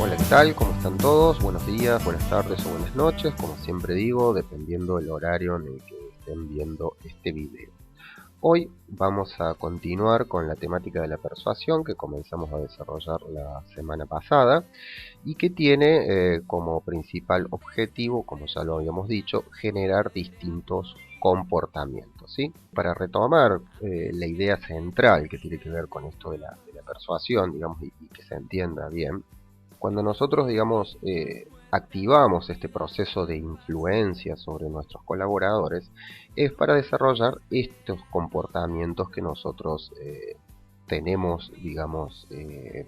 Hola, ¿qué tal? ¿Cómo están todos? Buenos días, buenas tardes o buenas noches, como siempre digo, dependiendo del horario en el que estén viendo este video. Hoy vamos a continuar con la temática de la persuasión que comenzamos a desarrollar la semana pasada y que tiene como principal objetivo, como ya lo habíamos dicho, generar distintos comportamientos, ¿sí? Para retomar la idea central que tiene que ver con esto de la persuasión, digamos, y que se entienda bien, cuando nosotros, digamos, activamos este proceso de influencia sobre nuestros colaboradores, es para desarrollar estos comportamientos que nosotros tenemos, digamos,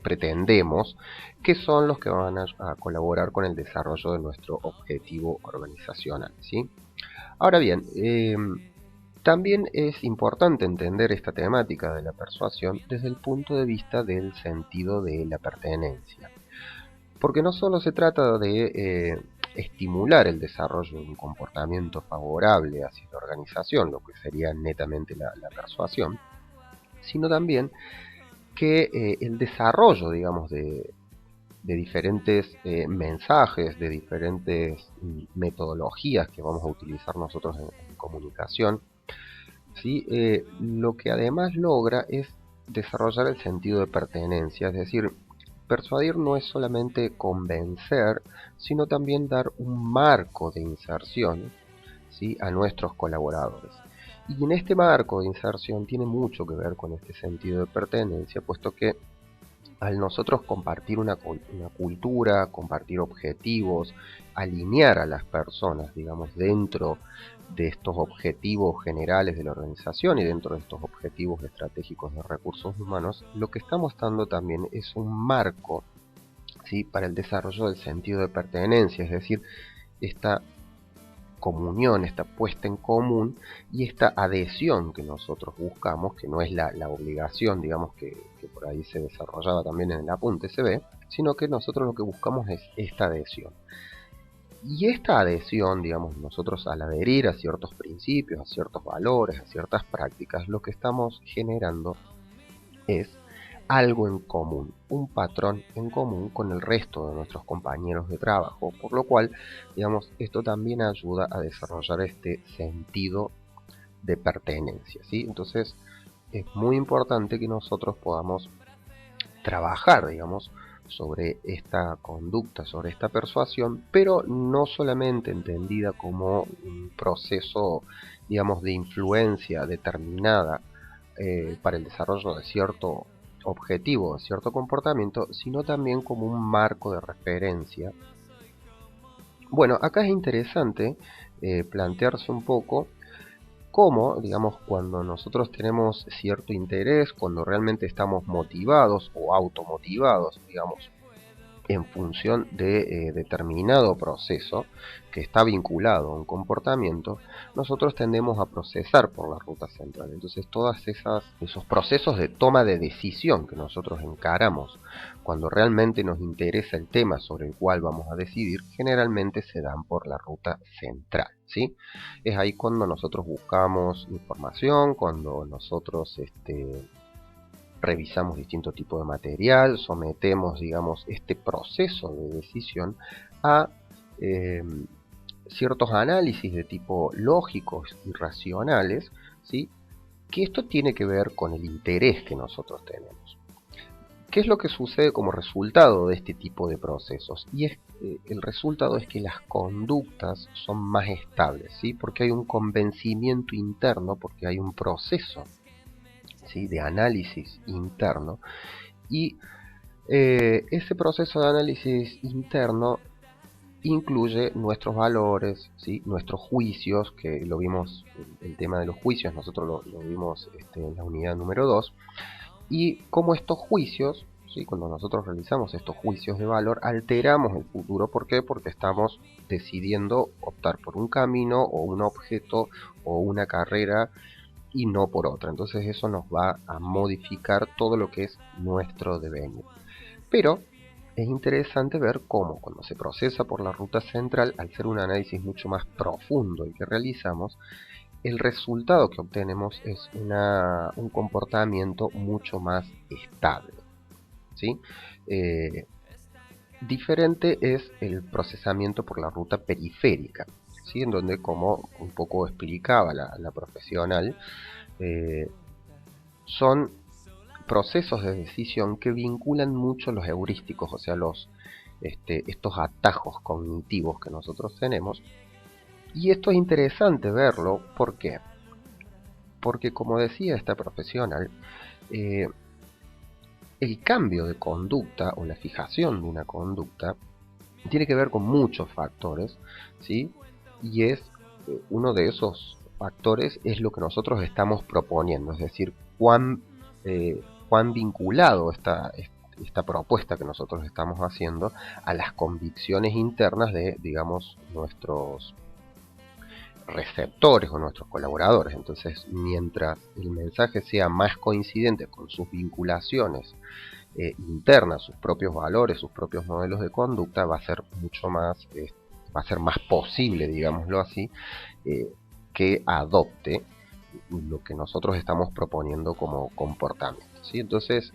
pretendemos, que son los que van a colaborar con el desarrollo de nuestro objetivo organizacional, ¿sí? Ahora bien, también es importante entender esta temática de la persuasión desde el punto de vista del sentido de la pertenencia. Porque no solo se trata de estimular el desarrollo de un comportamiento favorable hacia la organización, lo que sería netamente la persuasión, sino también que el desarrollo, digamos, de diferentes mensajes, de diferentes metodologías que vamos a utilizar nosotros en comunicación, ¿sí? Lo que además logra es desarrollar el sentido de pertenencia, es decir, persuadir no es solamente convencer, sino también dar un marco de inserción, ¿sí?, a nuestros colaboradores. Y en este marco de inserción tiene mucho que ver con este sentido de pertenencia, puesto que al nosotros compartir una cultura, compartir objetivos, alinear a las personas, digamos, dentro de estos objetivos generales de la organización y dentro de estos objetivos estratégicos de recursos humanos, lo que estamos dando también es un marco, ¿sí?, para el desarrollo del sentido de pertenencia, es decir, esta comunión, esta puesta en común y esta adhesión que nosotros buscamos, que no es la obligación, digamos, que por ahí se desarrollaba también en el apunte se ve, sino que nosotros lo que buscamos es esta adhesión. Y esta adhesión, digamos, nosotros al adherir a ciertos principios, a ciertos valores, a ciertas prácticas, lo que estamos generando es algo en común, un patrón en común con el resto de nuestros compañeros de trabajo, por lo cual, digamos, esto también ayuda a desarrollar este sentido de pertenencia, ¿sí? Entonces, es muy importante que nosotros podamos trabajar, digamos, sobre esta conducta, sobre esta persuasión, pero no solamente entendida como un proceso, digamos, de influencia determinada para el desarrollo de cierto objetivo, de cierto comportamiento, sino también como un marco de referencia. Bueno, acá es interesante plantearse un poco cómo, digamos, cuando nosotros tenemos cierto interés, cuando realmente estamos motivados o automotivados, digamos, en función de determinado proceso que está vinculado a un comportamiento, nosotros tendemos a procesar por la ruta central. Entonces todos esos procesos de toma de decisión que nosotros encaramos cuando realmente nos interesa el tema sobre el cual vamos a decidir, generalmente se dan por la ruta central, ¿sí? Es ahí cuando nosotros buscamos información, cuando nosotros revisamos distintos tipos de material, sometemos, digamos, este proceso de decisión a eh, ciertos análisis de tipo lógicos y racionales, ¿sí?, que esto tiene que ver con el interés que nosotros tenemos. ¿Qué es lo que sucede como resultado de este tipo de procesos? Y el resultado es que las conductas son más estables, ¿sí?, porque hay un convencimiento interno, porque hay un proceso, ¿sí?, de análisis interno, y ese proceso de análisis interno incluye nuestros valores, ¿sí?, nuestros juicios, que lo vimos, el tema de los juicios, nosotros lo vimos en la unidad número 2, y cómo estos juicios, ¿sí?, cuando nosotros realizamos estos juicios de valor, alteramos el futuro. ¿Por qué? Porque estamos decidiendo optar por un camino o un objeto o una carrera y no por otra. Entonces eso nos va a modificar todo lo que es nuestro devenir. Pero es interesante ver cómo cuando se procesa por la ruta central, al ser un análisis mucho más profundo el que realizamos, el resultado que obtenemos es un comportamiento mucho más estable, ¿sí? Diferente es el procesamiento por la ruta periférica, ¿sí? En donde, como un poco explicaba la profesional, son procesos de decisión que vinculan mucho los heurísticos, o sea, estos atajos cognitivos que nosotros tenemos. Y esto es interesante verlo, ¿por qué? Porque, como decía esta profesional, eh, el cambio de conducta o la fijación de una conducta tiene que ver con muchos factores, ¿sí? Y uno de esos factores es lo que nosotros estamos proponiendo, es decir, cuán vinculado está esta propuesta que nosotros estamos haciendo a las convicciones internas de, digamos, nuestros receptores o nuestros colaboradores. Entonces, mientras el mensaje sea más coincidente con sus vinculaciones internas, sus propios valores, sus propios modelos de conducta, va a ser mucho más, va a ser más posible, digámoslo así, que adopte lo que nosotros estamos proponiendo como comportamiento, ¿sí? Entonces,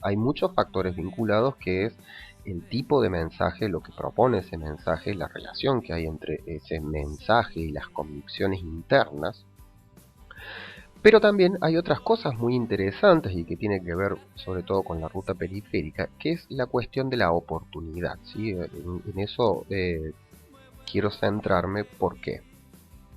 hay muchos factores vinculados, que es el tipo de mensaje, lo que propone ese mensaje, la relación que hay entre ese mensaje y las convicciones internas. Pero también hay otras cosas muy interesantes y que tienen que ver sobre todo con la ruta periférica, que es la cuestión de la oportunidad, ¿sí? En eso quiero centrarme. ¿Por qué?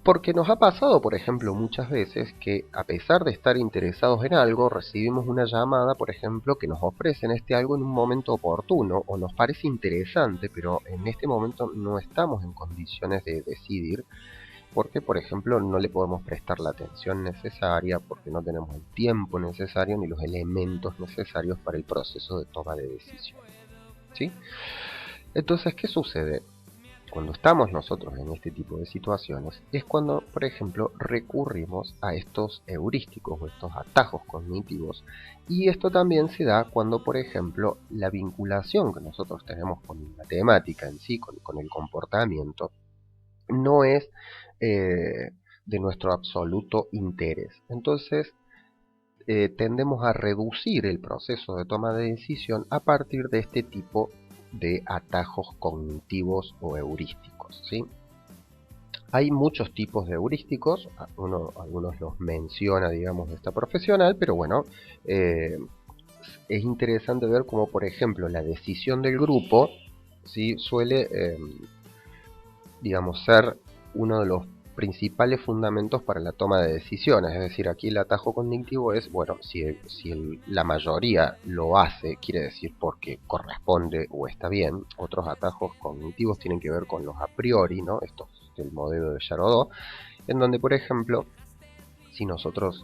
Porque nos ha pasado, por ejemplo, muchas veces que, a pesar de estar interesados en algo, recibimos una llamada, por ejemplo, que nos ofrecen este algo en un momento oportuno o nos parece interesante, pero en este momento no estamos en condiciones de decidir, porque, por ejemplo, no le podemos prestar la atención necesaria, porque no tenemos el tiempo necesario ni los elementos necesarios para el proceso de toma de decisión, ¿sí? Entonces, ¿qué sucede? Cuando estamos nosotros en este tipo de situaciones es cuando, por ejemplo, recurrimos a estos heurísticos o estos atajos cognitivos, y esto también se da cuando, por ejemplo, la vinculación que nosotros tenemos con la temática en sí, con el comportamiento, no es de nuestro absoluto interés. Entonces, tendemos a reducir el proceso de toma de decisión a partir de este tipo de atajos cognitivos o heurísticos, ¿sí? Hay muchos tipos de heurísticos, algunos los menciona, digamos, esta profesional, pero bueno, es interesante ver cómo, por ejemplo, la decisión del grupo, ¿sí?, suele, digamos, ser uno de los principales fundamentos para la toma de decisiones. Es decir, aquí el atajo cognitivo es, bueno, si la mayoría lo hace, quiere decir porque corresponde o está bien. Otros atajos cognitivos tienen que ver con los a priori, ¿no? Esto es el modelo de Charcot, en donde, por ejemplo, si nosotros,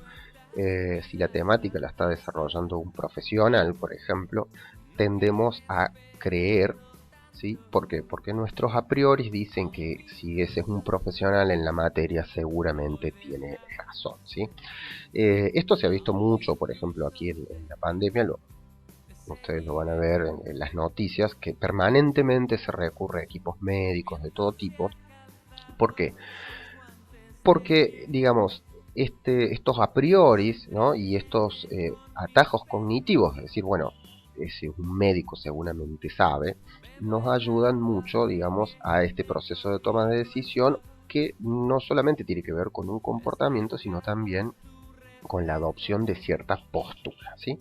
si la temática la está desarrollando un profesional, por ejemplo, tendemos a creer, ¿sí? ¿Por qué? Porque nuestros a priori dicen que si ese es un profesional en la materia, seguramente tiene razón, ¿sí? Esto se ha visto mucho, por ejemplo, aquí en la pandemia, ustedes lo van a ver en las noticias, que permanentemente se recurre a equipos médicos de todo tipo. ¿Por qué? Porque, digamos, estos a priori, ¿no?, y estos atajos cognitivos, es decir, bueno, si un médico seguramente sabe, nos ayudan mucho, digamos, a este proceso de toma de decisión, que no solamente tiene que ver con un comportamiento, sino también con la adopción de ciertas posturas, ¿sí?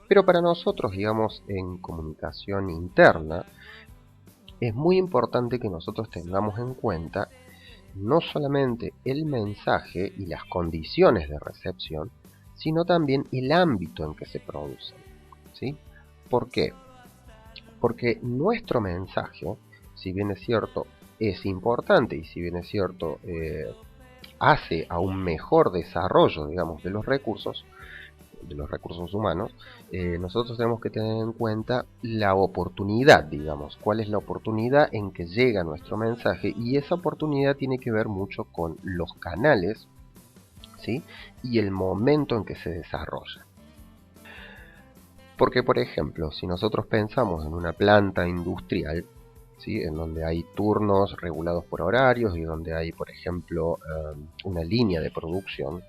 Pero para nosotros, digamos, en comunicación interna, es muy importante que nosotros tengamos en cuenta no solamente el mensaje y las condiciones de recepción, sino también el ámbito en que se producen, ¿sí? ¿Por qué? Porque nuestro mensaje, si bien es cierto, es importante, y si bien es cierto, hace a un mejor desarrollo, digamos, de los recursos humanos, nosotros tenemos que tener en cuenta la oportunidad, digamos, cuál es la oportunidad en que llega nuestro mensaje, y esa oportunidad tiene que ver mucho con los canales, ¿sí?, y el momento en que se desarrolla. Porque, por ejemplo, si nosotros pensamos en una planta industrial, ¿sí?, en donde hay turnos regulados por horarios y donde hay, por ejemplo, una línea de producción,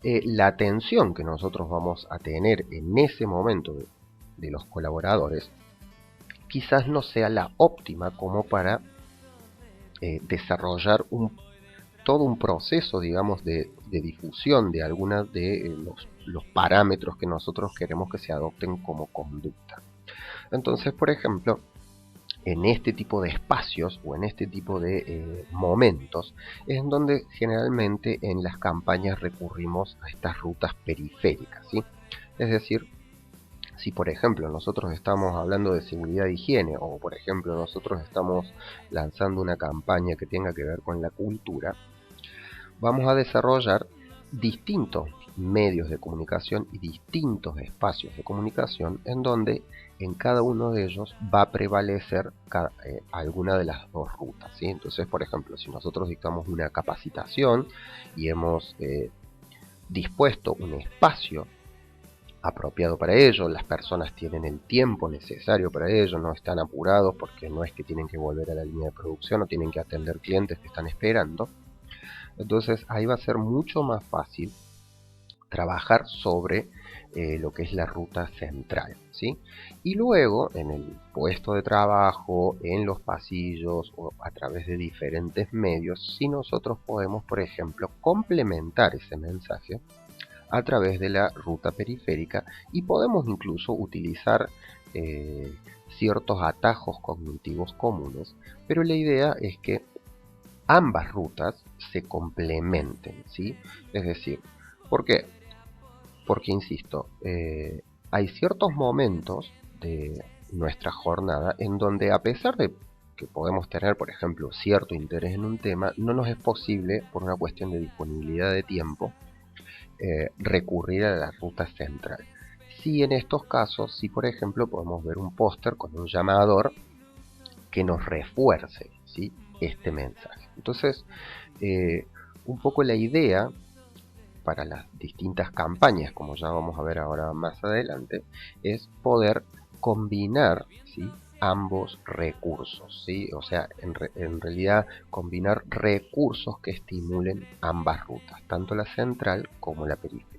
la atención que nosotros vamos a tener en ese momento de los colaboradores quizás no sea la óptima como para desarrollar todo un proceso, digamos, de difusión de algunos de los parámetros que nosotros queremos que se adopten como conducta. Entonces, por ejemplo, en este tipo de espacios o en este tipo de momentos es en donde generalmente en las campañas recurrimos a estas rutas periféricas, ¿sí? Es decir, si por ejemplo nosotros estamos hablando de seguridad e higiene, o por ejemplo nosotros estamos lanzando una campaña que tenga que ver con la cultura, vamos a desarrollar distintos medios de comunicación y distintos espacios de comunicación en donde en cada uno de ellos va a prevalecer alguna de las dos rutas, ¿sí? Entonces, por ejemplo, si nosotros dictamos una capacitación y hemos dispuesto un espacio apropiado para ello, las personas tienen el tiempo necesario para ello, no están apurados porque no es que tienen que volver a la línea de producción o tienen que atender clientes que están esperando. Entonces ahí va a ser mucho más fácil trabajar sobre lo que es la ruta central, ¿sí? Y luego en el puesto de trabajo, en los pasillos o a través de diferentes medios, si nosotros podemos, por ejemplo, complementar ese mensaje a través de la ruta periférica y podemos incluso utilizar ciertos atajos cognitivos comunes, pero la idea es que ambas rutas se complementen, ¿sí? Es decir, ¿por qué? Porque, insisto, hay ciertos momentos de nuestra jornada en donde, a pesar de que podemos tener, por ejemplo, cierto interés en un tema, no nos es posible, por una cuestión de disponibilidad de tiempo, recurrir a la ruta central. Sí, en estos casos, sí, por ejemplo, podemos ver un póster con un llamador que nos refuerce, ¿sí?, este mensaje. Entonces, un poco la idea para las distintas campañas, como ya vamos a ver ahora más adelante, es poder combinar, ¿sí?, ambos recursos, ¿sí? O sea, en realidad combinar recursos que estimulen ambas rutas, tanto la central como la periférica.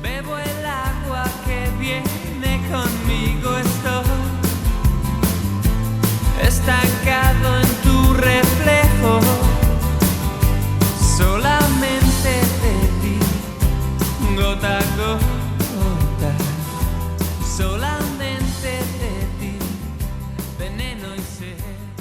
Bebo el agua que viene conmigo, estoy estancado en tu reflejo, solamente de ti, gota a gota, solamente de ti, veneno y sed.